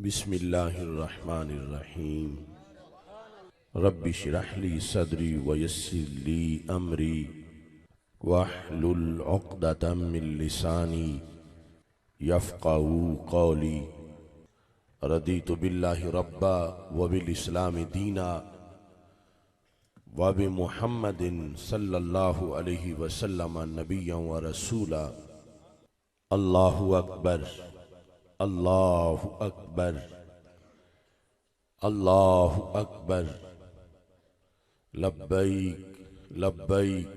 बिस्मिल्लाहिर्रहमानिर्रहीम। रब्बि श्रह ली सदरी वयस्सिर ली अमरी वहलुल उक़दतम मिन लिसानी यफ़क़हू क़ौली। रदीतु बिल्लाहि रब्बा व बिल इस्लामि दीना व बि मुहम्मदिन सल्लल्लाहु अलैहि वसल्लम नबिय्यन व रसूला। अल्लाहु अकबर, अल्लाहु अकबर, अल्लाहु अकबर। लब्बैक लब्बैक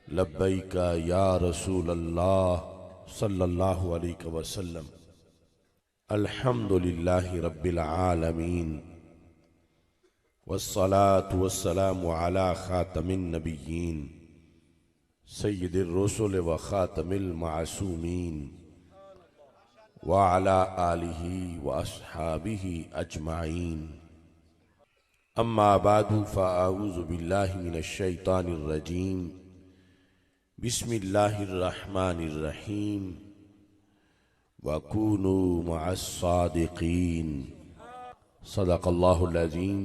लब्बैक या रसूल अल्लाह सल्लल्लाहु अलैहि वसल्लम। अल्हम्दुलिल्लाहि रब्बिल आलमीन वस्सलातु वस्सलामु अला खातमिन नबिय्यीन सय्यिदिर रुसुल व खातमिल मासूमीन व अला आलिही व अस्हाबिही अजमाइन। अम्मा बादु फ़अऊज़ु बिल्लाहि मिनश शैतानिर रजीम। बिस्मिल्लाहिर्रहमानिर्रहीम। वकूनू मअस सादिक़ीन। सदक़ल्लाहुल अज़ीम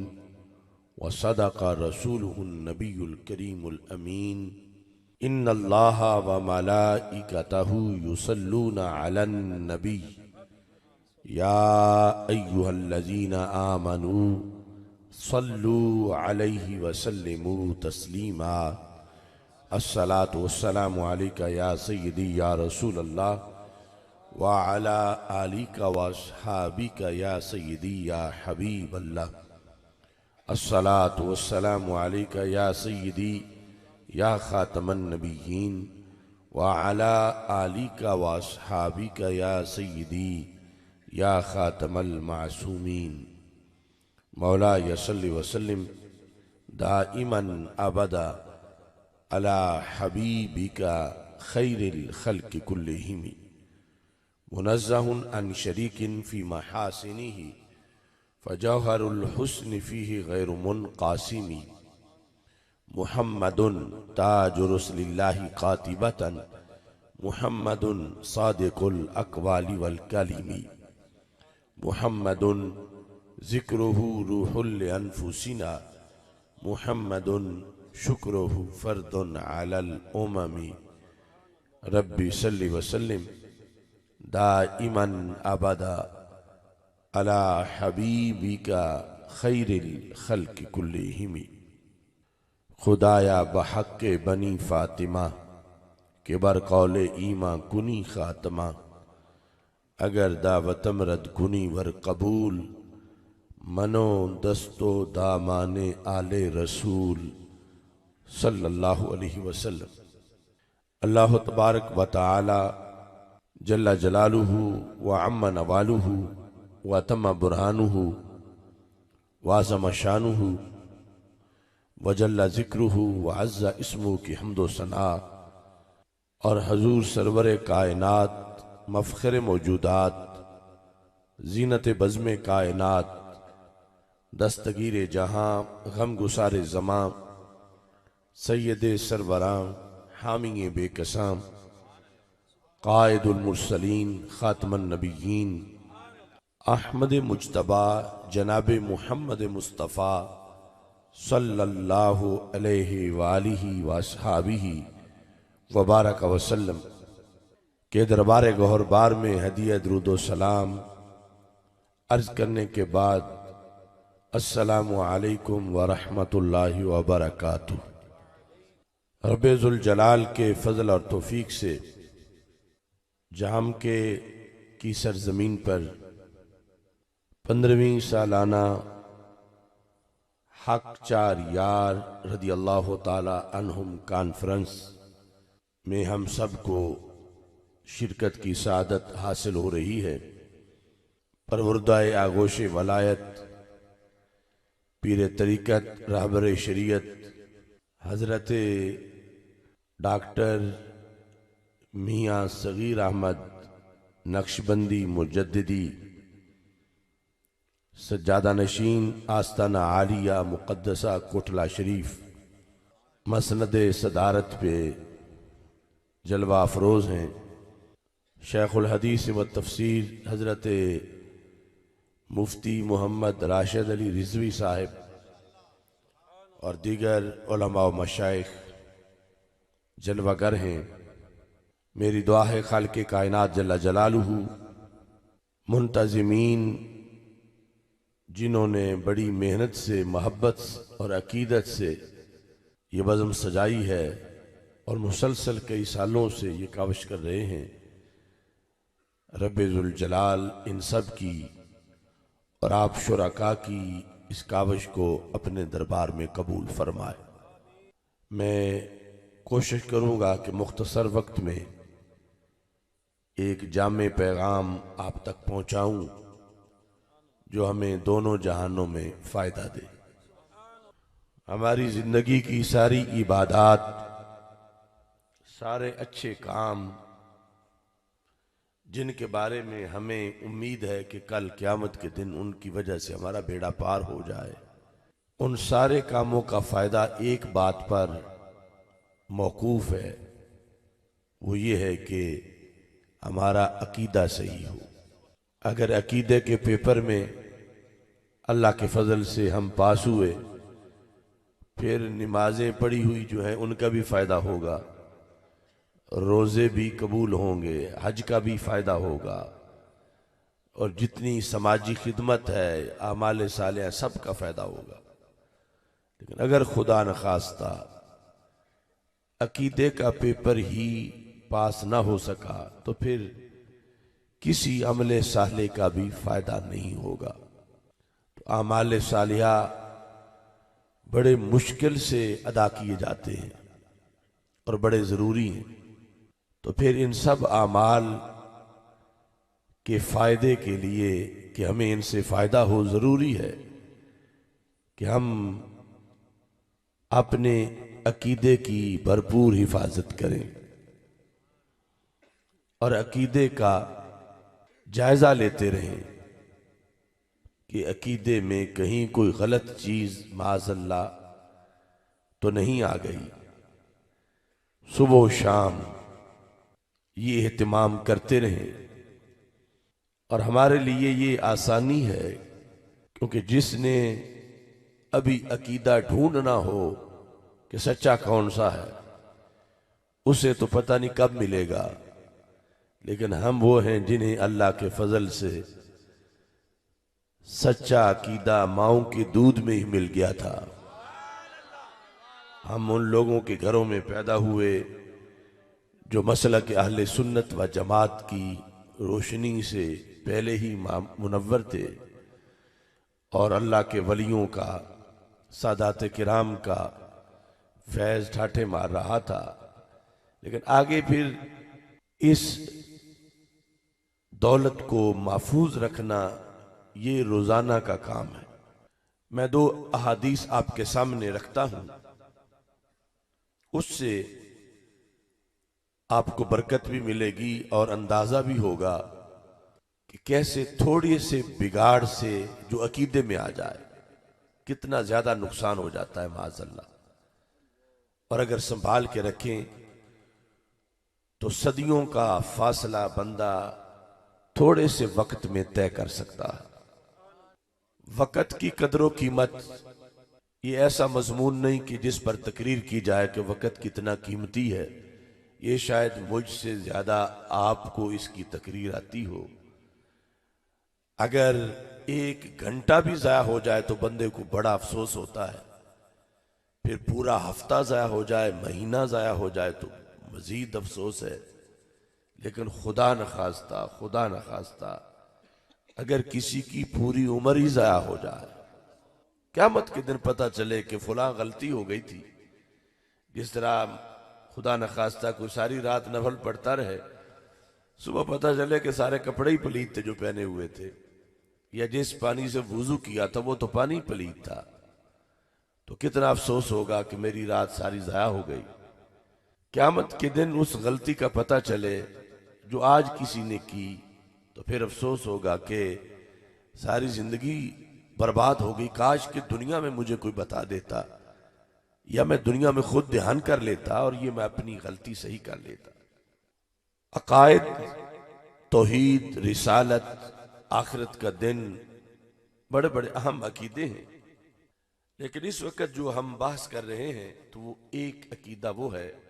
व सदक़ रसूलुहुन नबियुल करीमुल अमीन। इन्नल्लाहा व मलाइकतहु युसल्लूना अलन नबी या अय्युहल्लज़ीना आमनू सल्लू अलैहि वसल्लिमू तस्लीमा। अस्सलातु वस्सलामु अलैका या सय्यदी या रसूल अल्लाह व अला आलिका व अस्हाबिका या सय्यदी या हबीब अल्लाह। अस्सलातु वस्सलामु अलैका या सय्यदी या खातमन नबिय्यीन व अला आलिका व अस्हाबिका या सय्यदी या खातमल मासूमीन। मौला यसल्लि वसल्लिम दाइमन अबदा अला हबीबिका खैरिल खल्क़ि कुल्लिहिम मुनज़्ज़हुन अन शरीकिन फ़ी महासिनिही फ़जौहरुल हुस्नि फ़ीहि गैरु मुनक़ासिमी। मुहम्मदुन ताजु रसूलिल्लाहि क़ातिबतन मुहम्मदुन सादिक़ुल अक़वालि वल कलिमी। मुहम्मदुन ज़िक्रुहु रूहुल अनफुसिना मुहम्मदुन शुक्रुहु फ़र्दुन अलल उममी। रब्बि सल्लि वसल्लिम दाइमन अबदा अला हबीबिका खैरिल खल्क़ि कुल्लिहिम। खुदाया बहक़्क़े बनी फ़ातिमा के बर कौले ईमा कुनी ख़ातमा। अगर दावतम रद कुनी वर कबूल मनो दस्तो दामाने आले रसूल सल्लल्लाहु अलैहि वसल्लम। अल्लाह तबारक व तआला जल्ला जलालुहु व अम्मा नवालुहु व तम्मा बुरहानुहु व अज़्ज़म शानुहु व जल्ला ज़िक्रुहु व अज़्ज़ा इस्मुहु की हम्दो सना और हजूर सरवर कायनात मफ़ख़िर मौजूदात ज़ीनत बज़्म कायनात दस्तगीर जहां गम गुसारे ज़मां सैयद सरवरां हामिए बेकसां क़ाइदुल मुरसलीन ख़ातमुन नबिय्यीन अहमद मुज्तबा जनाब मुहम्मद मुस्तफ़ा सल्लल्लाहु अलैहि वालिहि वअस्हाबिहि व बारक वसल्लम के दरबार गौहरबार में हदिया दुरूद व सलाम अर्ज़ करने के बाद अस्सलामु अलैकुम व रहमतुल्लाहि व बरकातुहू। रब्बे ज़ुल जलाल के फ़ज़ल और तौफ़ीक़ से जाम के की सरज़मीन पर 15वीं सालाना हक़ चार यार रज़ी अल्लाह ताला अन्हुम कॉन्फ्रेंस में हम सब को शिरकत की सादत हासिल हो रही है। परवरदाए आगोश वलायत पीर तरीक़त रहबर शरीयत हज़रत डॉक्टर मियाँ सगीर अहमद नक्शबंदी मुजद्दिदी सज्जादा नशीन आस्ताना आलिया मुक़द्दसा कोटला शरीफ मसनद सदारत पे जलवा अफरोज़ हैं। शेखुल हदीस व तफसीर हज़रत मुफ्ती मोहम्मद राशिद अली रिजवी साहिब और दीगर उलमा व मशाइख जलवागर हैं। मेरी दुआ है खालिक़ कायनात जल्ला जलालुहु मुंतज़िमीन जिन्होंने बड़ी मेहनत से, मोहब्बत और अकीदत से ये बज़म सजाई है और मुसलसल कई सालों से ये काविश कर रहे हैं, रब्बे ज़ुल जलाल इन सब की और आप शुरका की इस काविश को अपने दरबार में कबूल फरमाए। मैं कोशिश करूँगा कि मुख्तसर वक्त में एक जामे पैगाम आप तक पहुँचाऊँ जो हमें दोनों जहानों में फ़ायदा दे। हमारी ज़िंदगी की सारी इबादात, सारे अच्छे काम जिनके बारे में हमें उम्मीद है कि कल क़यामत के दिन उनकी वजह से हमारा बेड़ा पार हो जाए, उन सारे कामों का फ़ायदा एक बात पर मौकूफ़ है, वो ये है कि हमारा अकीदा सही हो। अगर अकीदे के पेपर में अल्लाह के फजल से हम पास हुए, फिर नमाजें पढ़ी हुई जो है उनका भी फ़ायदा होगा, रोज़े भी कबूल होंगे, हज का भी फ़ायदा होगा और जितनी समाजी खिदमत है, आमाल सालिहा, सब का फ़ायदा होगा। लेकिन अगर खुदा न खास्ता अकीदे का पेपर ही पास ना हो सका तो फिर किसी अमले साले का भी फ़ायदा नहीं होगा। तो आमाल सालिहा बड़े मुश्किल से अदा किए जाते हैं और बड़े ज़रूरी हैं। तो फिर इन सब आमाल के फ़ायदे के लिए कि हमें इनसे फ़ायदा हो, ज़रूरी है कि हम अपने अकीदे की भरपूर हिफाजत करें और अकीदे का जायज़ा लेते रहें कि अकीदे में कहीं कोई गलत चीज़ माज़अल्लाह तो नहीं आ गई। सुबह शाम ये एहतिमाम करते रहें और हमारे लिए ये आसानी है, क्योंकि जिसने अभी अकीदा ढूंढना हो कि सच्चा कौन सा है, उसे तो पता नहीं कब मिलेगा। लेकिन हम वो हैं जिन्हें अल्लाह के फजल से सच्चा अकीदा माओं के दूध में ही मिल गया था। हम उन लोगों के घरों में पैदा हुए जो मसलक अहले सुन्नत व जमात की रोशनी से पहले ही मुनव्वर थे और अल्लाह के वलियों का, सादात किराम का फैज़ ठाठे मार रहा था। लेकिन आगे फिर इस दौलत को महफूज रखना ये रोज़ाना का काम है। मैं दो अहादीस आपके सामने रखता हूं, उससे आपको बरकत भी मिलेगी और अंदाज़ा भी होगा कि कैसे थोड़ी से बिगाड़ से जो अकीदे में आ जाए कितना ज़्यादा नुकसान हो जाता है माज़अल्लाह। और अगर संभाल के रखें तो सदियों का फासला बंदा थोड़े से वक्त में तय कर सकता है। वक्त की कदर कीमत ये ऐसा मजमून नहीं कि जिस पर तकरीर की जाए कि वक्त कितना कीमती है। ये शायद मुझसे ज्यादा आपको इसकी तकरीर आती हो। अगर एक घंटा भी ज़ाया हो जाए तो बंदे को बड़ा अफसोस होता है, फिर पूरा हफ्ता ज़ाया हो जाए, महीना ज़ाया हो जाए तो मजीद अफसोस है। लेकिन खुदा न खास्ता अगर किसी की पूरी उम्र ही ज़ाया हो जाए, क़यामत के दिन पता चले कि फलां गलती हो गई थी। जिस तरह खुदा न खास्ता कोई सारी रात नफल पढ़ता रहे, सुबह पता चले कि सारे कपड़े ही पलीत थे जो पहने हुए थे, या जिस पानी से वुजू किया था वो तो पानी पलीत था, तो कितना अफसोस होगा कि मेरी रात सारी ज़ाया हो गई। क़यामत के दिन उस गलती का पता चले जो आज किसी ने की, तो फिर अफसोस होगा कि सारी जिंदगी बर्बाद हो गई। काश कि दुनिया में मुझे कोई बता देता, या मैं दुनिया में खुद ध्यान कर लेता और ये मैं अपनी गलती सही कर लेता। अकायद, तौहीद, रिसालत, आखिरत का दिन, बड़े बड़े अहम अकीदे हैं, लेकिन इस वक्त जो हम बहस कर रहे हैं तो वो एक अकीदा वो है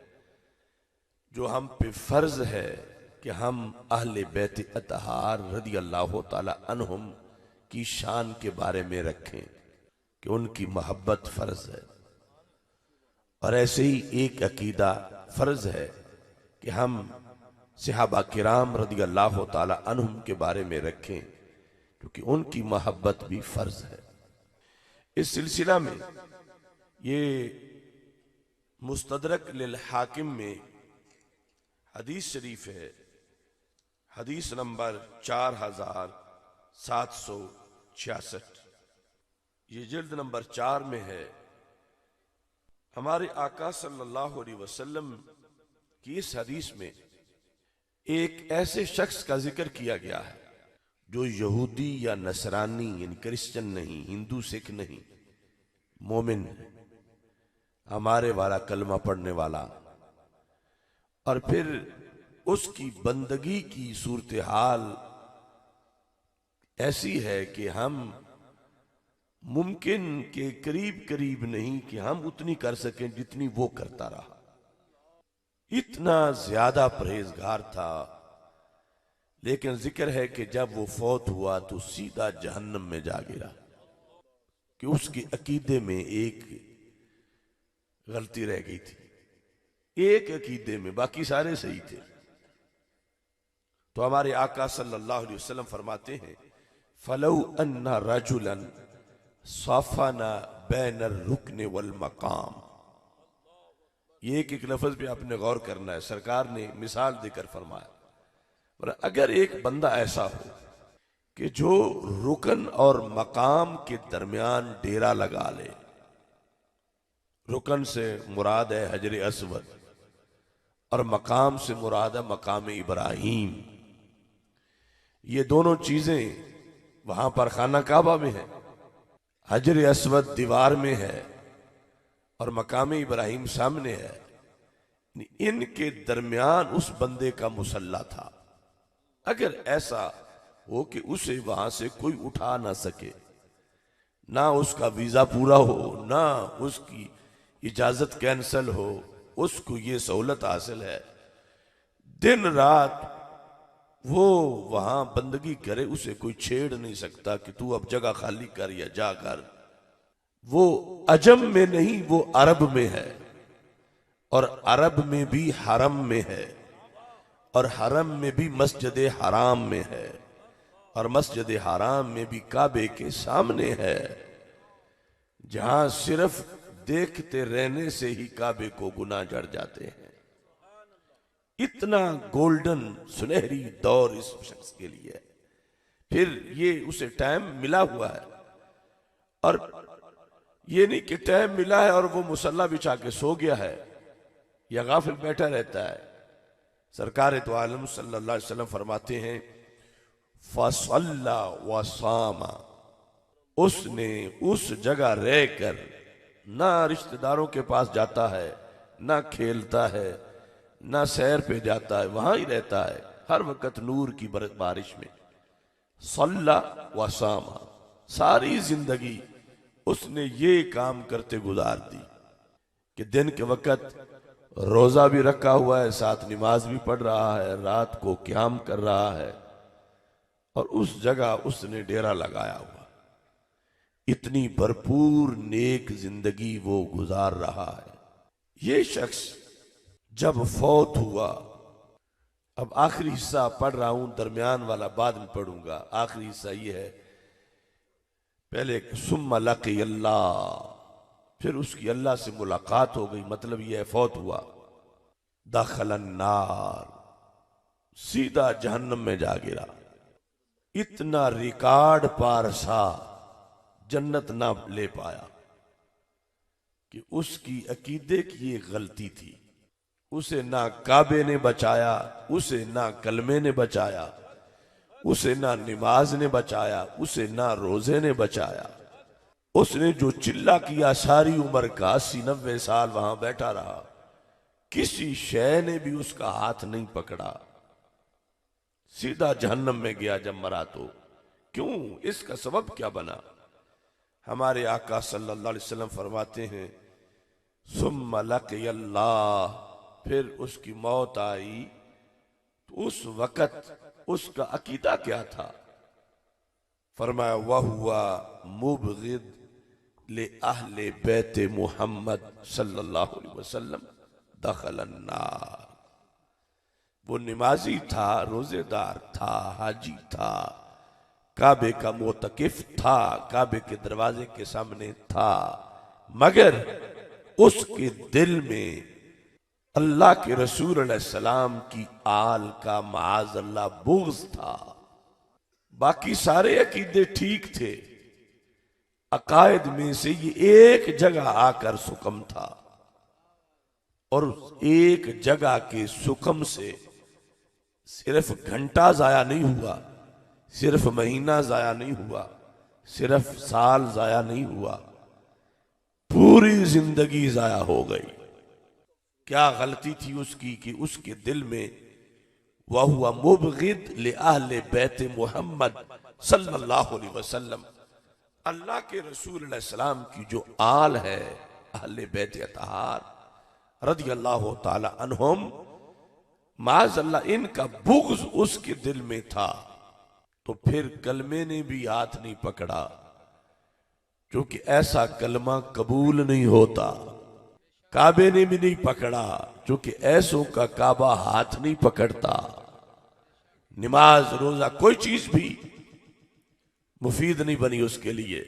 जो हम पे फर्ज है कि हम अहले बैत अतहार रदी अल्लाह ताला अन्हुम की शान के बारे में रखें कि उनकी मोहब्बत फर्ज है। और ऐसे ही एक अकीदा फर्ज है कि हम सहाबा किराम रदी अल्लाह ताला अन्हुम के बारे में रखें, क्योंकि उनकी मोहब्बत भी फर्ज है। इस सिलसिला में ये मुस्तदरक लिल हाकिम में हदीस शरीफ है, हदीस नंबर 4766, ये जिल्द नंबर 4 में है। हमारे आका सल्लल्लाहु अलैहि वसल्लम की इस हदीस में एक ऐसे शख्स का जिक्र किया गया है जो यहूदी या नसरानी यानी क्रिश्चियन नहीं, हिंदू सिख नहीं, मोमिन है, हमारे वाला कलमा पढ़ने वाला। और फिर उसकी बंदगी की सूरत हाल ऐसी है कि हम मुमकिन के करीब करीब नहीं कि हम उतनी कर सकें जितनी वो करता रहा। इतना ज्यादा परहेजगार था, लेकिन जिक्र है कि जब वो फौत हुआ तो सीधा जहन्नम में जा गिरा कि उसके अकीदे में एक गलती रह गई थी, एक अकीदे में, बाकी सारे सही थे। तो हमारे आका सल्लल्लाहु अलैहि वसल्लम फरमाते हैं, फलौ अन्ना रजुलन साफाना बैनर रुकने वल मकाम। ये एक लफ्ज पे आपने गौर करना है। सरकार ने मिसाल देकर फरमाया, पर अगर एक बंदा ऐसा हो कि जो रुकन और मकाम के दरमियान डेरा लगा ले, रुकन से मुराद है हजर अस्वद और मकाम से मुराद है मकाम इब्राहिम। ये दोनों चीजें वहां पर खाना काबा में है, हजर अस्वद दीवार में है और मकाम इब्राहिम सामने है। इनके दरमियान उस बंदे का मुसल्ला था। अगर ऐसा हो कि उसे वहां से कोई उठा ना सके, ना उसका वीजा पूरा हो, ना उसकी इजाजत कैंसल हो, उसको ये सहूलत हासिल है, दिन रात वो वहां बंदगी करे, उसे कोई छेड़ नहीं सकता कि तू अब जगह खाली कर या जा कर। वो अजम में नहीं, वो अरब में है, और अरब में भी हरम में है, और हरम में भी मस्जिद हराम में है, और मस्जिद हराम में भी काबे के सामने है, जहां सिर्फ देखते रहने से ही काबे को गुनाह जड़ जाते हैं। इतना गोल्डन सुनहरी दौर इस शख्स के लिए है। फिर ये उसे टाइम मिला हुआ है, और ये नहीं कि टाइम मिला है और वो मुसल्ला बिछा के सो गया है या गाफिल बैठा रहता है। सरकार तो आलम सल्लल्लाहु अलैहि वसल्लम फरमाते हैं, फसल्ला वसामा, उसने उस जगह रहकर ना रिश्तेदारों के पास जाता है, ना खेलता है, ना सैर पे जाता है, वहां ही रहता है हर वक्त नूर की बारिश में। सल्ला वसामा, सारी जिंदगी उसने ये काम करते गुजार दी कि दिन के वक्त रोजा भी रखा हुआ है, साथ नमाज भी पढ़ रहा है, रात को क़याम कर रहा है, और उस जगह उसने डेरा लगाया हुआ। इतनी भरपूर नेक जिंदगी वो गुजार रहा है। ये शख्स जब फौत हुआ, अब आखिरी हिस्सा पढ़ रहा हूं, दरमियान वाला बाद में पढ़ूंगा। आखिरी हिस्सा ये है, पहले सुम्मा लक़ी अल्लाह, फिर उसकी अल्लाह से मुलाकात हो गई, मतलब यह फौत हुआ। दखलन नार, सीधा जहन्नम में जा गिरा। इतना रिकॉर्ड पारसा जन्नत ना ले पाया कि उसकी अकीदे की एक गलती थी। उसे ना काबे ने बचाया, उसे ना कलमे ने बचाया, उसे ना नमाज ने बचाया, उसे ना रोजे ने बचाया। उसने जो चिल्ला किया सारी उम्र का, 80-90 साल वहां बैठा रहा, किसी शय ने भी उसका हाथ नहीं पकड़ा। सीधा जहन्नम में गया जब मरा तो। क्यों, इसका सबब क्या बना? हमारे आका सल्लल्लाहु अलैहि वसल्लम फरमाते हैं, सुम्मा लक़ियल्लाह, फिर उसकी मौत आई तो उस वक़्त उसका अकीदा क्या था? फरमाया वह हुआ मुबग़िद ले अहले बैत मोहम्मद सल्लल्लाहु अलैहि वसल्लम दखलन नार। वो नमाजी था, रोजेदार था, हाजी था, काबे का मोतकिफ था, काबे के दरवाजे के सामने था, मगर उसके दिल में अल्लाह के रसूल अलैहिस्सलाम की आल का माअज़ल्लाह बुग़्ज़ था। बाकी सारे अकीदे ठीक थे, अकायद में से ये एक जगह आकर सुकम था, और एक जगह के सुकम से सिर्फ घंटा जाया नहीं हुआ, सिर्फ महीना जाया नहीं हुआ, सिर्फ साल जाया नहीं हुआ, पूरी जिंदगी जाया हो गई। क्या गलती थी उसकी कि उसके दिल में वह हुआ मुबग़िद ले अहले बैत मोहम्मद सल्लल्लाहु अलैहि वसल्लम, अल्लाह के रसूल अलैहि सलाम की जो आल है, अहले बैत अतहार रदियल्लाहु ताला अन्हुम, माज़अल्लाह इनका बुग़्ज़ उसके दिल में था। तो फिर कलमे ने भी हाथ नहीं पकड़ा, क्योंकि ऐसा कलमा कबूल नहीं होता। काबे ने भी नहीं पकड़ा, क्योंकि ऐसों का काबा हाथ नहीं पकड़ता। नमाज रोजा कोई चीज भी मुफीद नहीं बनी उसके लिए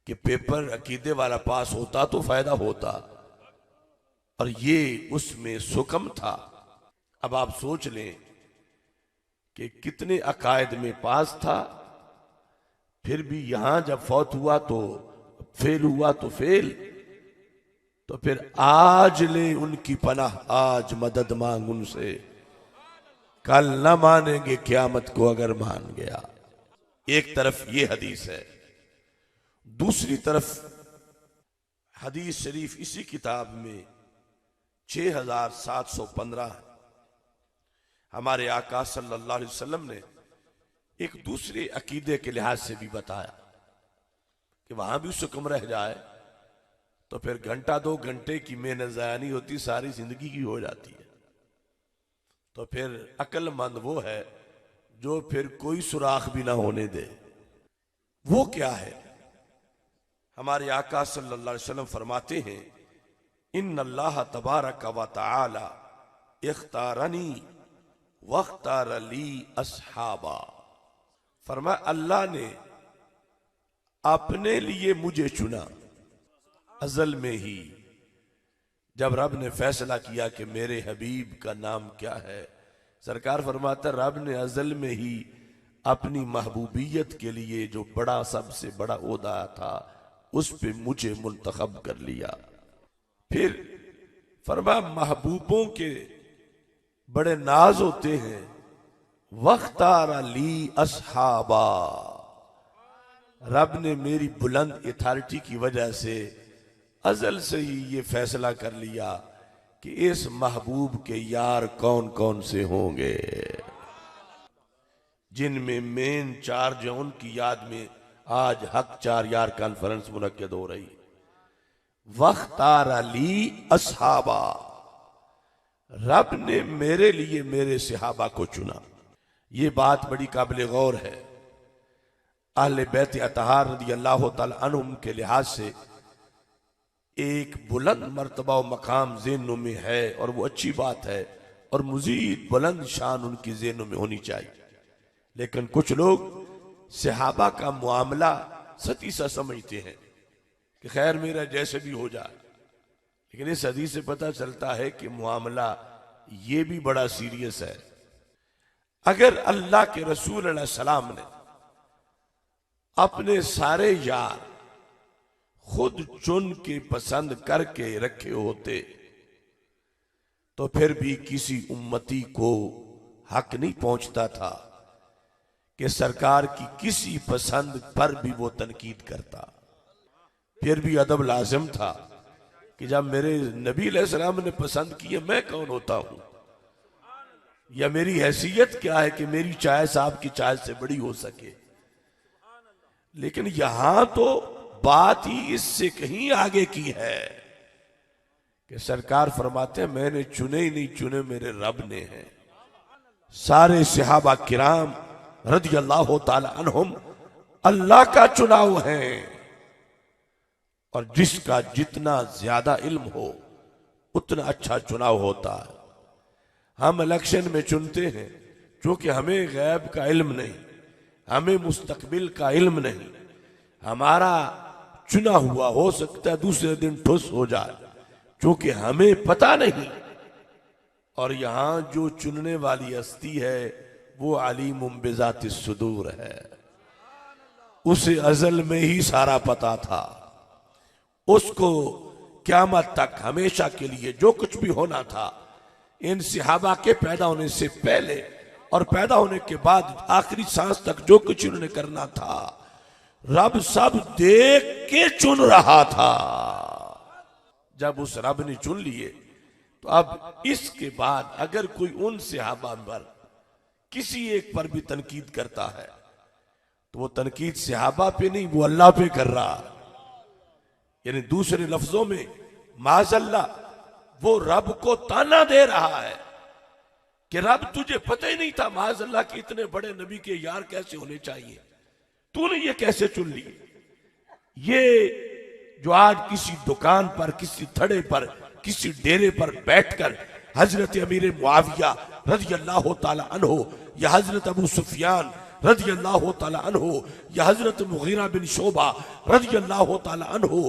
कि पेपर अकीदे वाला पास होता तो फायदा होता, और ये उसमें सुकम था। अब आप सोच लें कि कितने अकायद में पास था, फिर भी यहां जब फौत हुआ तो फेल हुआ तो फेल। तो फिर आज ले उनकी पनाह, आज मदद मांग उनसे, कल न मानेंगे क़यामत को अगर मान गया। एक तरफ ये हदीस है, दूसरी तरफ हदीस शरीफ इसी किताब में 6715 हमारे आका सल्लल्लाहु अलैहि वसल्लम ने एक दूसरे अकीदे के लिहाज से भी बताया कि वहां भी सुकम रह जाए तो फिर घंटा 2 घंटे की मेहनत ज़ाया नहीं होती, सारी जिंदगी की हो जाती है। तो फिर अक्लमंद वो है जो फिर कोई सुराख भी ना होने दे। वो क्या है? हमारे आका सल्लल्लाहु अलैहि वसल्लम फरमाते हैं, इन्नल्लाह तबारक व तआला इख्तारनी वख्तार ली अस्हाबा। फरमाया अल्लाह ने अपने लिए मुझे चुना अजल में ही। जब रब ने फैसला किया कि मेरे हबीब का नाम क्या है, सरकार फरमाता रब ने अजल में ही अपनी महबूबियत के लिए जो बड़ा, सबसे बड़ा ओहदा था, उस पे मुझे मुंतखब कर लिया। फिर फरमाया महबूबों के बड़े नाज होते हैं, वख्तार अली अस्हाबा। रब ने मेरी बुलंद अथॉरिटी की वजह से अजल से ही ये फैसला कर लिया कि इस महबूब के यार कौन कौन से होंगे, जिनमें मेन चार्ज है उनकी याद में आज हक 4 यार कॉन्फ्रेंस मुनक्किद हो रही। वख्तार अली अस्हाबा, रब ने मेरे लिए मेरे सहाबा को चुना। ये बात बड़ी काबिल गौर है। अहले बैत अतहार रदियल्लाहु ताला अन्हुम के लिहाज से एक बुलंद मर्तबा व मकाम ज़हनों में है, और वो अच्छी बात है, और मज़ीद बुलंद शान उनकी ज़हनों में होनी चाहिए। लेकिन कुछ लोग सहाबा का मामला सती सा समझते हैं कि खैर मेरा जैसे भी हो जाए, लेकिन इस हदीस से पता चलता है कि मामला ये भी बड़ा सीरियस है। अगर अल्लाह के रसूल अलैहि सलाम ने अपने सारे यार खुद चुन के पसंद करके रखे होते तो फिर भी किसी उम्मती को हक नहीं पहुंचता था कि सरकार की किसी पसंद पर भी वो तनकीद करता। फिर भी अदब लाजिम था कि जब मेरे नबी अलैहिस्सलाम ने पसंद किए, मैं कौन होता हूं या मेरी हैसियत क्या है कि मेरी चाय साहब की चाय से बड़ी हो सके। लेकिन यहां तो बात ही इससे कहीं आगे की है कि सरकार फरमाते हैं मैंने चुने ही नहीं, चुने मेरे रब ने हैं। सारे सहाबा किराम रज़ी अल्लाह ताला अन्हुम अल्लाह का चुनाव है, और जिसका जितना ज्यादा इल्म हो उतना अच्छा चुनाव होता है। हम इलेक्शन में चुनते हैं क्योंकि हमें गैब का इल्म नहीं, हमें मुस्तकबिल का इल्म नहीं। हमारा चुना हुआ हो सकता है दूसरे दिन ठुस हो जाए, क्योंकि हमें पता नहीं। और यहां जो चुनने वाली हस्ती है वो अलीमुम बिज़ाति सुदूर है, उसे अजल में ही सारा पता था। उसको क़यामत तक हमेशा के लिए जो कुछ भी होना था, इन सहाबा के पैदा होने से पहले और पैदा होने के बाद आखिरी सांस तक जो कुछ उन्होंने करना था, रब सब देख के चुन रहा था। जब उस रब ने चुन लिए तो अब इसके बाद अगर कोई उन सहाबा पर किसी एक पर भी तनकीद करता है तो वो तनकीद सहाबा पे नहीं, वो अल्लाह पे कर रहा। यानी दूसरे लफ्जों में माज़अल्लाह वो रब को ताना दे रहा है कि रब तुझे पता ही नहीं था माज़अल्लाह कि इतने बड़े नबी के यार कैसे होने चाहिए, तूने ये कैसे चुन लिए। ये जो आज किसी दुकान पर, किसी थड़े पर, किसी डेरे पर बैठकर हजरत अमीर मुआविया रज़ी अल्लाह ताला अन्हो या हजरत अबू सुफियान रज़ी अल्लाह ताला अन्हो या हजरत मुगीरा बिन शोबा रज़ी अल्लाह ताला अन्हो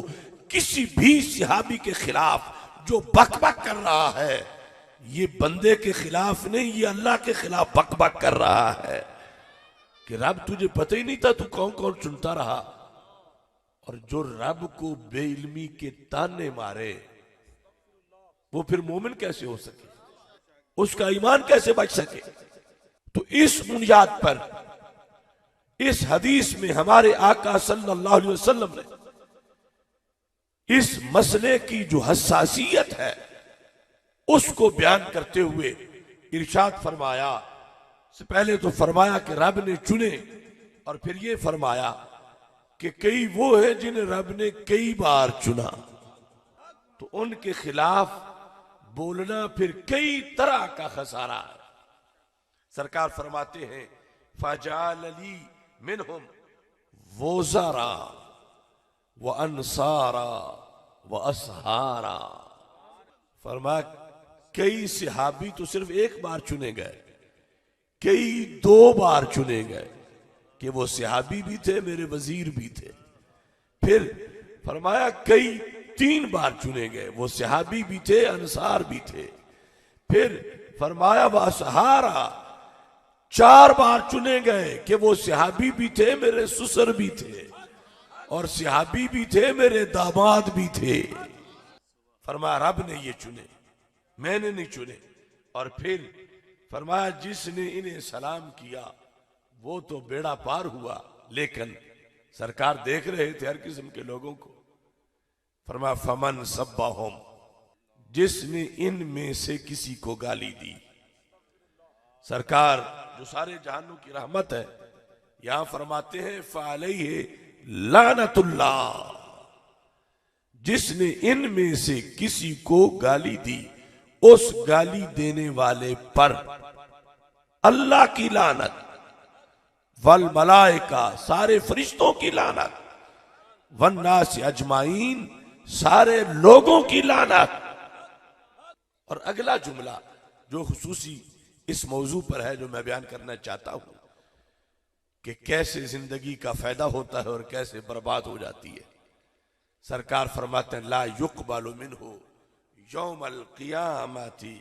किसी भी सहाबी के खिलाफ जो बकबक कर रहा है, ये बंदे के खिलाफ नहीं, ये अल्लाह के खिलाफ बकबक कर रहा है कि रब तुझे पता ही नहीं था, तू कौन कौन चुनता रहा। और जो रब को बेइल्मी के ताने मारे वो फिर मोमिन कैसे हो सके, उसका ईमान कैसे बच सके। तो इस बुनियाद पर इस हदीस में हमारे आका सल्लल्लाहु अलैहि वसल्लम ने इस मसले की जो हसासियत है उसको बयान करते हुए इरशाद फरमाया। से पहले तो फरमाया कि रब ने चुने, और फिर ये फरमाया कि कई वो है जिन्हें रब ने कई बार चुना, तो उनके खिलाफ बोलना फिर कई तरह का खसारा है। सरकार फरमाते हैं फजालली मिनहुम वज़रा व अंसारा व असहारा। फरमाया कई सहाबी तो सिर्फ एक बार चुने गए, कई 2 बार चुने गए कि वो सहाबी भी थे, मेरे वजीर भी थे। फिर फरमाया कई 3 बार चुने गए, वो सहाबी भी थे, अंसार भी थे। फिर फरमाया वह सहारा 4 बार चुने गए कि वो सहाबी भी थे, मेरे ससुर भी थे, और सहाबी भी थे, मेरे दामाद भी थे। फरमाया रब ने ये चुने, मैंने नहीं चुने। और फिर फरमाया जिसने इन्हें सलाम किया वो तो बेड़ा पार हुआ, लेकिन सरकार देख रहे थे हर किस्म के लोगों को। फरमाया फमन सब्बाहुम, जिसने इनमें से किसी को गाली दी। सरकार जो सारे जहानों की रहमत है, यहां फरमाते हैं फअलैहि लानतुल्लाह, जिसने इनमें से किसी को गाली दी उस गाली देने वाले पर अल्लाह की लानत, वल मलाइका सारे फरिश्तों की लानत, वन्नास अजमाइन सारे लोगों की लानत। और अगला जुमला जो खुसूसी इस मौजू पर है, जो मैं बयान करना चाहता हूं कि कैसे जिंदगी का फायदा होता है और कैसे बर्बाद हो जाती है। सरकार फरमाते हैं ला युक़बलु मिन्हु यौमल क़ियामति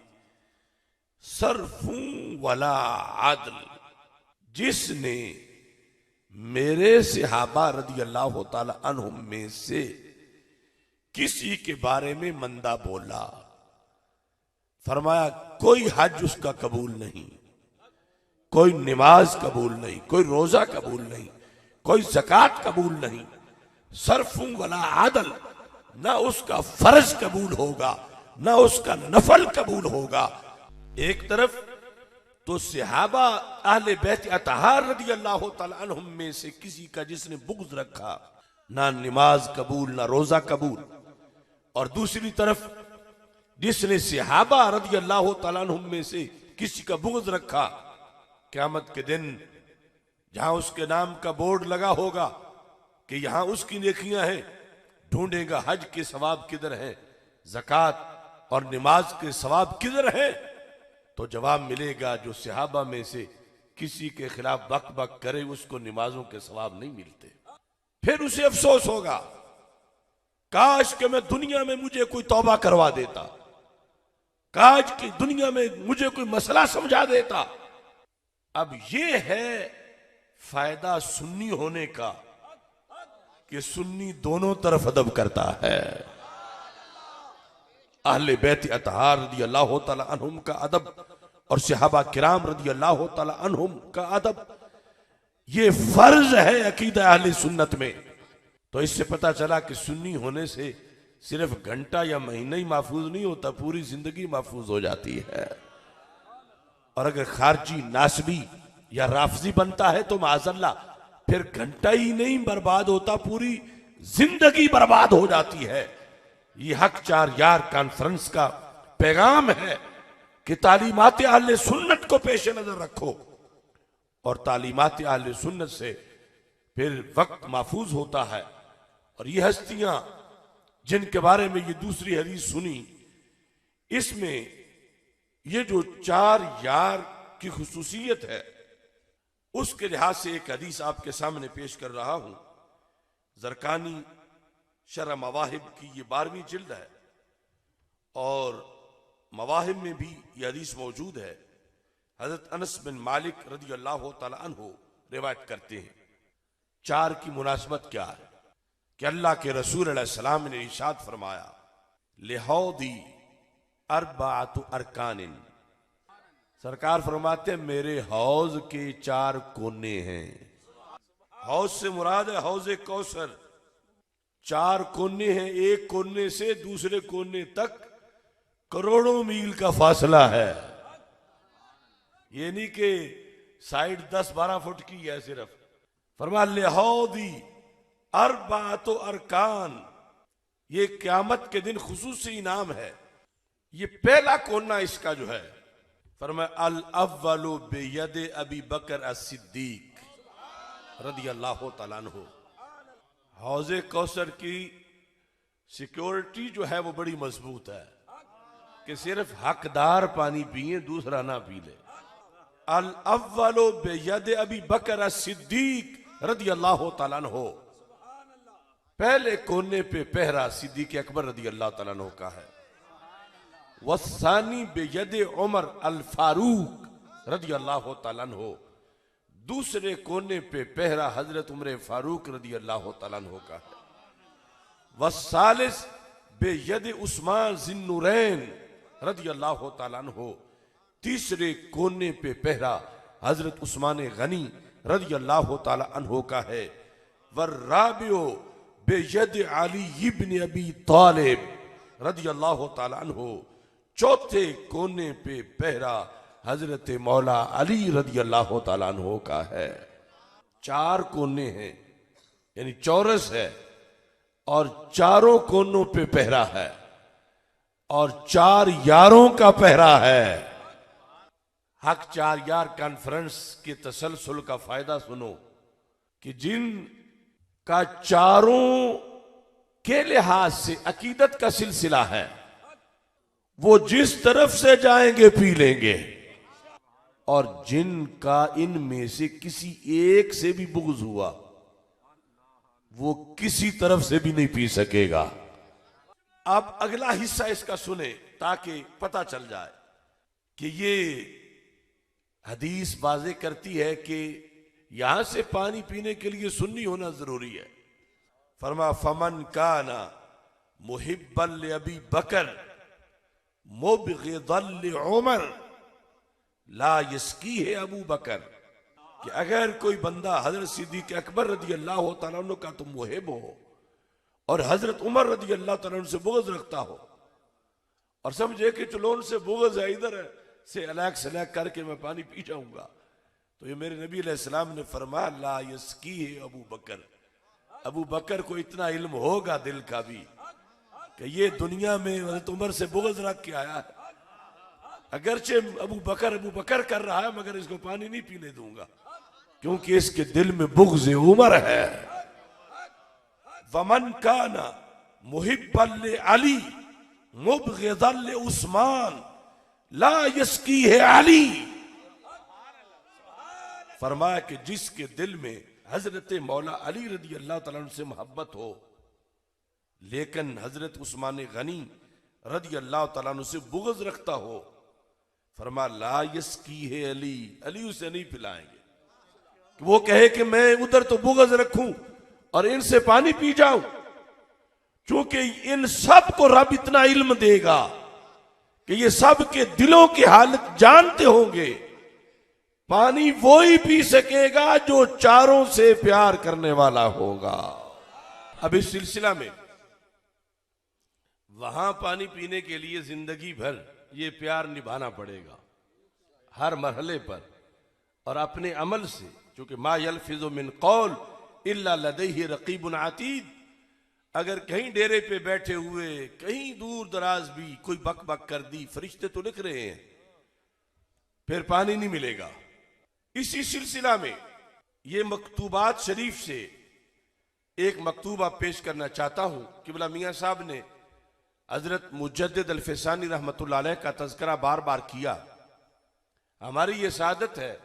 सर्फुं वला अदल, जिसने मेरे सहाबा रज़ी अल्लाह ताला अन्हुम में से किसी के बारे में मंदा बोला, फरमाया कोई हज उसका कबूल नहीं, कोई नमाज कबूल नहीं, कोई रोजा कबूल नहीं, कोई ज़कात कबूल नहीं, सर्फुं वला अदल, ना उसका फर्ज कबूल होगा ना उसका नफल कबूल होगा। एक तरफ तो सहाबा अहले बैत अतहार रदी अल्लाह तआला अन्हुम में से किसी का जिसने बुग़्ज़ रखा, ना नमाज कबूल ना रोजा कबूल, और दूसरी तरफ जिसने सहाबा रदी अल्लाह तआला अन्हुम में से किसी का बुग़्ज़ रखा, क़यामत के दिन जहां उसके नाम का बोर्ड लगा होगा कि यहां उसकी नेकियां हैं, ढूंढेगा हज के सवाब किधर है, ज़कात और नमाज के सवाब किधर है, तो जवाब मिलेगा जो सहाबा में से किसी के खिलाफ बक बक करे उसको नमाजों के सवाब नहीं मिलते। फिर उसे अफसोस होगा, काश कि मैं दुनिया में मुझे कोई तौबा करवा देता, काश कि दुनिया में मुझे कोई मसला समझा देता। अब यह है फायदा सुन्नी होने का कि सुन्नी दोनों तरफ अदब करता है। अहले बैत अतहार रदी अल्लाह तआला अन्हुम का अदब और सहाबा किराम रदी अल्लाह तआला अन्हुम का अदब, ये फर्ज है अकीदा अहले सुन्नत में। तो इससे पता चला कि सुन्नी होने से सिर्फ घंटा या महीना ही महफूज नहीं होता, पूरी जिंदगी महफूज हो जाती है। और अगर खारजी नासबी या राफजी बनता है तो माज़अल्लाह फिर घंटा ही नहीं बर्बाद होता, पूरी जिंदगी बर्बाद हो जाती है। ये हक चार यार कॉन्फ्रेंस का पैगाम है कि तालीमात अहले सुन्नत को पेश नजर रखो, और तालीमात अहले सुन्नत से फिर वक्त महफूज होता है। और ये हस्तियां जिनके बारे में ये दूसरी हदीस सुनी, इसमें ये जो चार यार की खुसूसियत है उसके लिहाज से एक हदीस आपके सामने पेश कर रहा हूं। ज़रकानी शरह मवाहिब की ये 12वीं जिल्द है और मवाहिब में भी ये हदीस मौजूद है। हजरत अनस बिन मालिक रदी अल्लाह तआला अन्हु रिवायत करते हैं। चार की मुनासबत क्या है कि अल्लाह के रसूल अलैहि सलाम ने इरशाद फरमाया, लिहौदी अर्बाअतु अरकानिन, सरकार फरमाते हैं मेरे हौज के चार कोने हैं। हौज से मुराद है हौज कौसर। चार कोने हैं, एक कोने से दूसरे कोने तक करोड़ों मील का फासला है। ये नहीं कि साइड 10-12 फुट की है सिर्फ। फरमा लिहौदी अर्बाअतु अरकान, ये क़यामत के दिन खुसूसी इनाम है। ये पहला कोना इसका जो है, फरमाया अल अव्वलु बियद अबी बकर as-सिद्दीक रदी अल्लाह तआला अन्हु। हौज़े कौसर की सिक्योरिटी जो है वो बड़ी मजबूत है कि सिर्फ हकदार पानी पिए, दूसरा ना पी ले। अल अव्वलु बियद अबी बकर as-सिद्दीक रदी अल्लाह तआला अन्हु, पहले कोने पे पहरा सिद्दीक अकबर रदी अल्लाह तआला अन्हु का है। वसानी बेयद उमर अल फारूक रदी अल्लाह तआला अन्हु, दूसरे कोने पे पहरा हजरत उमर फारूक रदी अल्लाह तआला अन्हु का है। वसालिस बेयद उस्मान जिन्नुरैन रदी अल्लाह तआला अन्हु, तीसरे कोने पे पहरा हजरत उस्मान गनी रदी अल्लाह तआला अन्हु का है। वर्राबियो बेयद अली इब्न अबी तालिब रदी अल्लाह तआला अन्हु, चौथे कोने पे पहरा हजरत मौला अली रदी अल्लाह तआला अन्हु का है। चार कोने हैं यानी चौरस है, और चारों कोनों पे पहरा है, और चार यारों का पहरा है। हक चार यार कॉन्फ्रेंस के तसलसल का फायदा सुनो कि जिन का चारों के लिहाज से अकीदत का सिलसिला है, वो जिस तरफ से जाएंगे पी लेंगे, और जिनका इनमें से किसी एक से भी बुग़्ज़ हुआ वो किसी तरफ से भी नहीं पी सकेगा। आप अगला हिस्सा इसका सुने ताकि पता चल जाए कि ये हदीस वाज़े करती है कि यहां से पानी पीने के लिए सुन्नी होना जरूरी है। फरमा फमन काना मुहिब्बन लि अबी बकर मुबग़िदन लि उमर ला यस्की है अबू बकर, कि अगर कोई बंदा हजरत सिद्दीक अकबर रदी अल्लाह तआला अन्हु का तो मुहिब हो और हजरत उमर रदी अल्लाह तआला अन्हु से बुग़्ज़ रखता हो, और समझे कि चलो उनसे बुग़्ज़ है, इधर है से अलग सलग करके मैं पानी पी जाऊंगा। तो ये मेरे नबी अलैहिस्सलाम ने फरमाया ला यस्की है अबू बकर, अबू बकर को इतना इल्म होगा दिल का भी कि ये दुनिया में हज़रत उमर से बुग़्ज़ रख के आया है, अगरचे अबू बकर कर रहा है मगर इसको पानी नहीं पीने दूंगा, क्योंकि इसके दिल में बुग़्ज़ उमर है। वमन काना मुहिब्बन ले अली मुबग़िज़न ले उस्मान ला यस्की है अली। फरमाया कि जिसके दिल में हजरत मौला अली रदी अल्लाह तआला अन्हु से मोहब्बत हो, लेकिन हजरत उस्मान गनी रदी अल्लाह तआला अन्हु से बुग़्ज़ रखता हो, फरमा ला यस्की है अली, अली उसे नहीं पिलाएंगे। कि वो कहे कि मैं उधर तो बुग़्ज़ रखूं और इनसे पानी पी जाऊं, क्योंकि इन सब को रब इतना इल्म देगा कि ये सब के दिलों की हालत जानते होंगे। पानी वो ही पी सकेगा जो चारों से प्यार करने वाला होगा। अब इस सिलसिला में वहां पानी पीने के लिए जिंदगी भर ये प्यार निभाना पड़ेगा हर मरहले पर और अपने अमल से, क्योंकि मा यल्फिज़ु मिन कौल इल्ला लदैहि रकीबुन अतीद। अगर कहीं डेरे पे बैठे हुए कहीं दूर दराज भी कोई बक बक कर दी, फरिश्ते तो लिख रहे हैं, फिर पानी नहीं मिलेगा। इसी सिलसिला में ये मकतूबात शरीफ से एक मकतूबा पेश करना चाहता हूं। किबला मियां साहब ने हजरत मुजद्दिद अल-फ़िसानी रहमतुल्लाह अलैह का तज़किरा बार बार किया। हमारी ये सादत है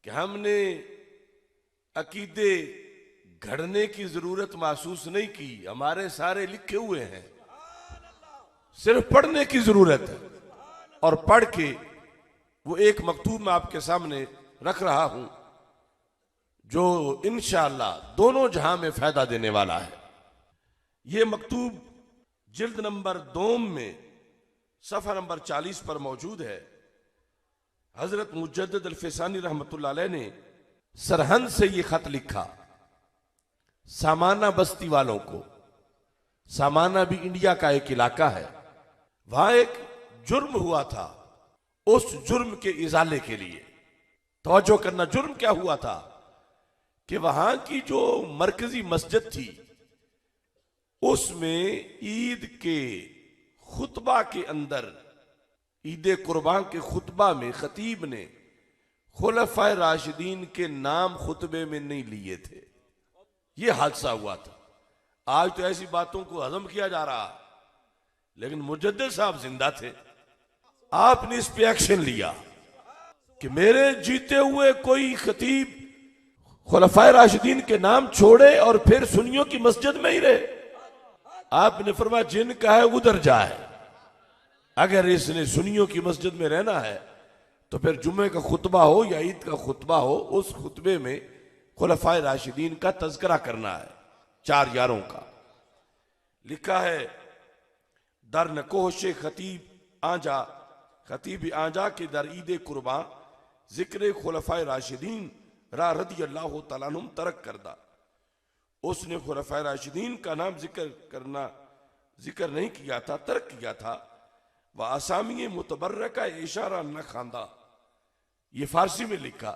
कि हमने अकीदे घड़ने की जरूरत महसूस नहीं की, हमारे सारे लिखे हुए हैं, सिर्फ पढ़ने की जरूरत है। और पढ़ के वो एक मकतूब मैं आपके सामने रख रहा हूं जो इंशाअल्लाह दोनों जहां में फायदा देने वाला है। ये मकतूब जिल्द नंबर 2 में सफ़ा नंबर 40 पर मौजूद है। हजरत मुजद्दिद अल-फ़िसानी रहमतुल्लाह अलैह ने सरहंद से ये खत लिखा सामाना बस्ती वालों को। सामाना भी इंडिया का एक इलाका है। वहां एक जुर्म हुआ था, उस जुर्म के इजाले के लिए तवज्जो करना। जुर्म क्या हुआ था कि वहां की जो मरकजी मस्जिद थी उसमें ईद के खुतबा के अंदर, ईद कुर्बान के खुतबा में खतीब ने खुलफाए राशिदीन के नाम खुतबे में नहीं लिए थे। यह हादसा हुआ था। आज तो ऐसी बातों को हजम किया जा रहा, लेकिन मुजद्दिद साहब जिंदा थे। आपने इस पे एक्शन लिया कि मेरे जीते हुए कोई खतीब खुलफाए राशिदीन के नाम छोड़े और फिर सुन्नियों की मस्जिद में ही रहे। आपने फरमाया जिनका है उधर जाए, अगर इसने सुन्नियों की मस्जिद में रहना है तो फिर जुम्मे का खुतबा हो या ईद का खुतबा हो, उस खुतबे में खुलफाए राशिदीन का तज़किरा करना है, 4 यारों का। लिखा है दर नकोश खतीब आजा, खतीब आजा के दर ईद कुर्बां जिक्र खुलफाए राशिदीन रा रदी अल्लाह तआला अन्हुम तरक करदा। उसने खुलफाए राशिदीन का नाम जिक्र नहीं किया था, तर्क किया था। वह असामी मुतबर्रका इशारा न खांदा। ये फारसी में लिखा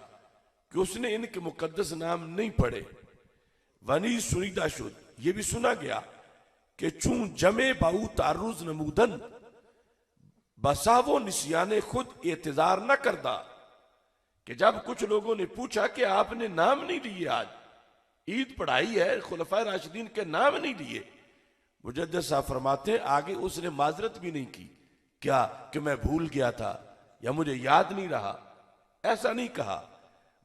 कि उसने इनके मुकद्दस नाम नहीं पढ़े। वनी सुनीदा शुद, ये भी सुना गया कि चूं जमे बाऊ तारुज नमूदन बसावो निसियाने खुद एतजार न करदा। कि जब कुछ लोगों ने पूछा कि आपने नाम नहीं लिए, आज ईद पढ़ाई है, खुलफाए राशिदीन के नाम नहीं लिए, मुजद्दिद साहब फरमाते हैं आगे उसने माजरत भी नहीं की, क्या कि मैं भूल गया था या मुझे याद नहीं रहा, ऐसा नहीं कहा,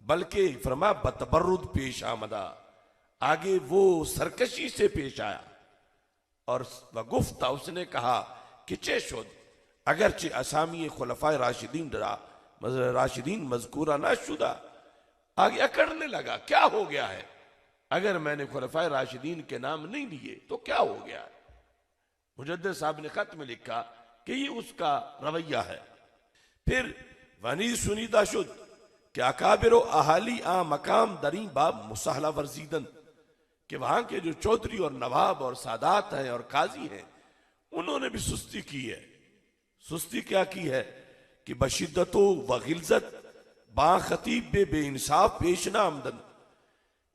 बल्कि फरमा बतबर्रुद पेश आमदा, आगे वो सरकशी से पेश आया और वगुफ्ता, उसने कहा कि चे शुद अगरचे असामी खुलफाए राशिदीन मजकूरा ना शुदा। आगे अकड़ने लगा क्या हो गया है, अगर मैंने खुलफाए राशिदीन के नाम नहीं लिए तो क्या हो गया है। मुजद्दिद साहब ने खत में लिखा कि ये उसका रवैया है। फिर वनी सुनीदा शुद कि अकाबिरो अहाली आ मकाम दरी बाब मुसाहला वर्जीदन, कि वहां के जो चौधरी और नवाब और सादात हैं और काजी हैं, उन्होंने भी सुस्ती की है। सुस्ती क्या की है कि बशिद्दतो व गिल्जत बा खतीब बे इंसाफ पेशना आमदन,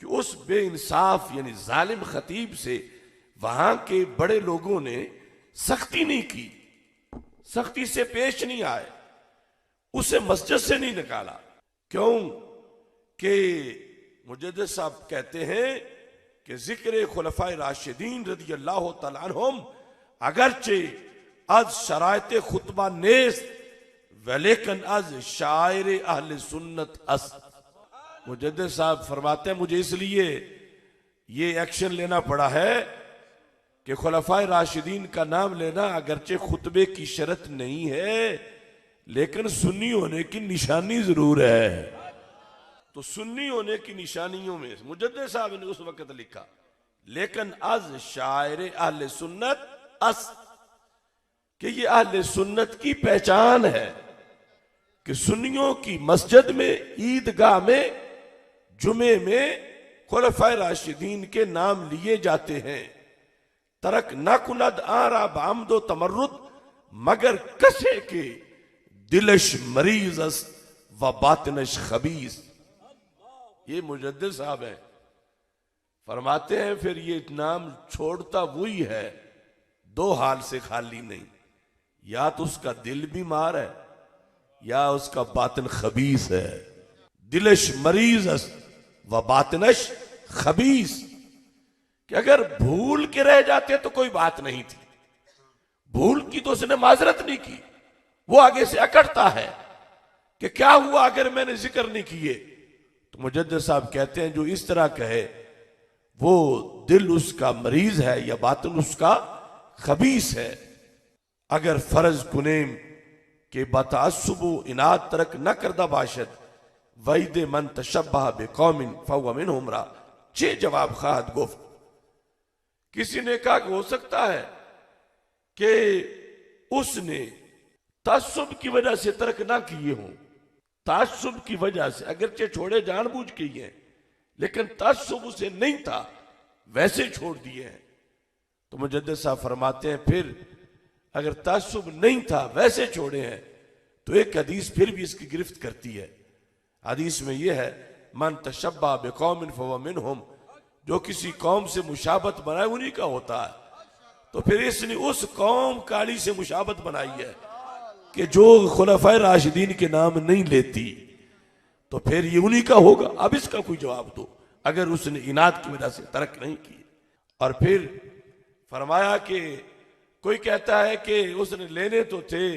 कि उस बे इंसाफ यानी जालिम खतीब से वहां के बड़े लोगों ने सख्ती नहीं की, सख्ती से पेश नहीं आए, उसे मस्जिद से नहीं निकाला। क्यों कि मुजद्दिद साहब कहते हैं कि जिक्र खुलफाए राशिदीन रदी अल्लाह तआला अन्हुम अगरचे आज शरायत खुतबा नेस वलेकन आज शायर अहले सुन्नत अस। मुजद्दिद साहब फरमाते हैं मुझे इसलिए ये एक्शन लेना पड़ा है कि खुलफाए राशिदीन का नाम लेना अगरचे खुतबे की शर्त नहीं है, लेकिन सुन्नी होने की निशानी जरूर है। तो सुन्नी होने की निशानियों में मुजद्दिद साहब ने उस वक्त लिखा, लेकिन आज शायर अहले सुन्नत अस, कि ये अहले सुन्नत की पहचान है कि सुन्नियों की मस्जिद में, ईदगाह में, जुमे में खुलफाए राशिदीन के नाम लिए जाते हैं। तरक नाकुनद आरा बामदो तमर्रुद मगर कसे के दिलश मरीज व बातनश खबीस। ये मुजद्दिद साहब है, फरमाते हैं फिर ये नाम छोड़ता वही है, दो हाल से खाली नहीं, या तो उसका दिल बीमार है या उसका बातन खबीस है। दिलश मरीज व बातनश खबीस, कि अगर भूल के रह जाते तो कोई बात नहीं थी, भूल की तो उसने माजरत नहीं की, वो आगे से अकड़ता है कि क्या हुआ अगर मैंने जिक्र नहीं किए। तो मुजद्दिद साहब कहते हैं जो इस तरह कहे वो दिल उसका मरीज है या बातन उसका खबीस है। अगर फर्ज कुनेम के बतासुबो इनाद तरक न करदा बाशद वईद मन तशब्बह बेकौमिन फहुव मिनहुम रा। 6 जवाब खाद गुफ्त। किसी ने कहा कि हो सकता है कि उसने तासुब की वजह से तर्क ना किए हों, तासुब की वजह से अगरचे छोड़े जानबूझ के ही हैं, लेकिन तासुब उसे नहीं था वैसे छोड़ दिए हैं। तो मुजद्दिद साहब फरमाते हैं फिर अगर तासुब नहीं था वैसे छोड़े हैं तो एक हदीस फिर भी इसकी गिरफ्त करती है। हदीस में यह है मन तशब्बा बिकौमिन फहुव मिनहुम, जो किसी कौम से मुशाबत बनाए उन्हीं का होता है। तो फिर इसने उस कौम काली से मुशाबत बनाई है कि जो खुलफाए राशिदीन के नाम नहीं लेती, तो फिर ये उन्हीं का होगा। अब इसका कोई जवाब दो अगर उसने इनाद की वजह से तर्क नहीं की। और फिर फरमाया कि कोई कहता है कि उसने लेने तो थे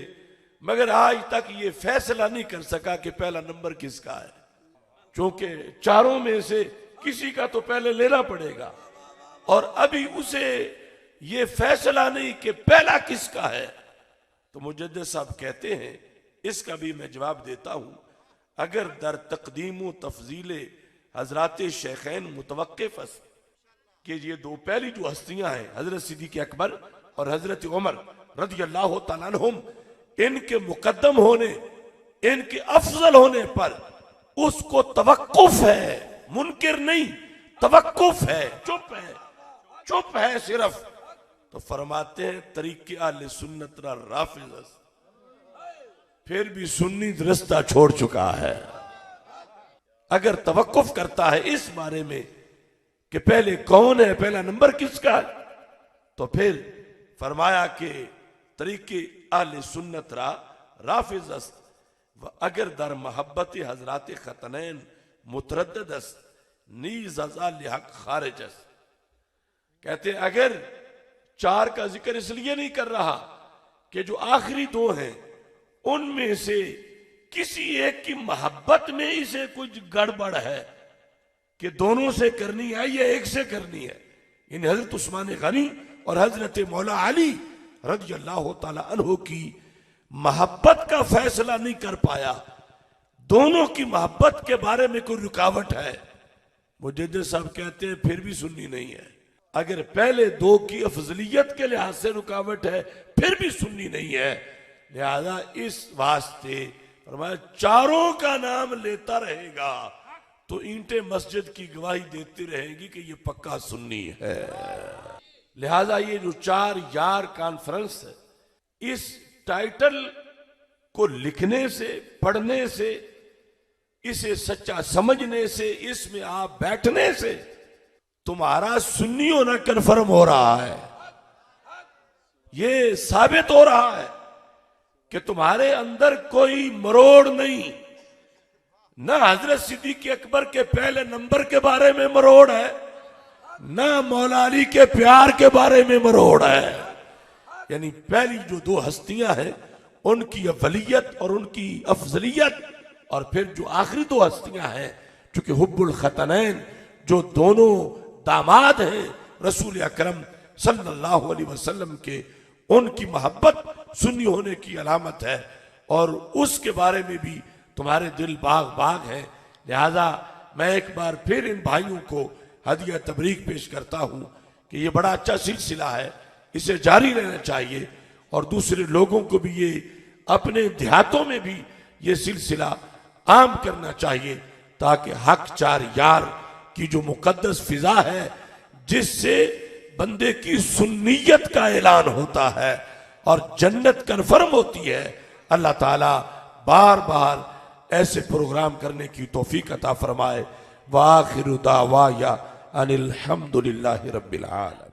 मगर आज तक ये फैसला नहीं कर सका कि पहला नंबर किसका है, क्योंकि चारों में से किसी का तो पहले लेना पड़ेगा और अभी उसे ये फैसला नहीं कि पहला किसका है। तो मुजद्दिद साहब कहते हैं इसका भी मैं जवाब देता हूं, अगर दर तकदीम तफजील हजरात शेखैन मुतवक्किफ़ कि ये दो पहली जो हस्तियां हैं हजरत सिद्दीक़ अकबर और हजरत उमर रज़ी अल्लाह तआला अन्हुम, इनके मुकद्दम होने, इनके अफजल होने पर उसको तवक्कुफ है, मुनकिर नहीं, तवक्कुफ है, चुप है सिर्फ। तो फरमाते हैं तरीके आले सुन्नत राफिज़, फिर भी सुन्नी रास्ता छोड़ चुका है। अगर तवक्कुफ करता है इस बारे में कि पहले कौन है, पहला नंबर किसका है, तो फिर फरमाया कि तरीके आले सुन्नत राफिज़ अगर दर मोहब्बत हजरात खतनैन मुतरद्दिद नीज़ अज़ाल हक खारिज। कहते हैं अगर 4 का जिक्र इसलिए नहीं कर रहा कि जो आखिरी 2 हैं उनमें से किसी एक की मोहब्बत में इसे कुछ गड़बड़ है कि दोनों से करनी है या एक से करनी है। इन हजरत उस्मान गनी और हजरत मौला अली रज़ी अल्लाह तआला अन्हु की मोहब्बत का फैसला नहीं कर पाया, दोनों की मोहब्बत के बारे में कोई रुकावट है। मुजद्दिद साहब कहते हैं फिर भी सुन्नी नहीं है। अगर पहले 2 की अफजलियत के लिहाज से रुकावट है फिर भी सुन्नी नहीं है। लिहाजा इस वास्ते फरमाया चारों का नाम लेता रहेगा तो ईंटें मस्जिद की गवाही देती रहेंगी कि ये पक्का सुन्नी है। लिहाजा ये जो 4 यार कॉन्फ्रेंस है, इस टाइटल को लिखने से, पढ़ने से, इसे सच्चा समझने से, इसमें आप बैठने से तुम्हारा सुन्नी होना कन्फर्म हो रहा है। ये साबित हो रहा है कि तुम्हारे अंदर कोई मरोड़ नहीं। ना हजरत सिद्दीक अकबर के पहले नंबर के बारे में मरोड़ है, ना मौला अली के प्यार के बारे में मरोड़ है। यानी पहली जो दो हस्तियां हैं उनकी अव्वलियत और उनकी अफजलियत, और फिर जो आखिरी दो हस्तियां हैं चूंकि हुब्बुल खतनैन, जो दोनों दामाद हैं रसूल अकरम सल्लल्लाहु अलैहि वसल्लम के, उनकी मोहब्बत सुन्नी होने की अलामत है। और उसके बारे में भी तुम्हारे दिल बाग बाग है। लिहाजा मैं एक बार फिर इन भाइयों को हदिया तबरीक पेश करता हूं कि ये बड़ा अच्छा सिलसिला है, इसे जारी रहना चाहिए और दूसरे लोगों को भी ये अपने देहातों में भी ये सिलसिला आम करना चाहिए, ताकि हक चार यार की जो मुकद्दस फिजा है, जिससे बंदे की सुन्नियत का ऐलान होता है और जन्नत कन्फर्म होती है, अल्लाह ताला बार बार ऐसे प्रोग्राम करने की तौफीक अता फरमाए। वाखिरु दावाया अनिल हम्दुलिल्लाहि रब्बिल आलमीन।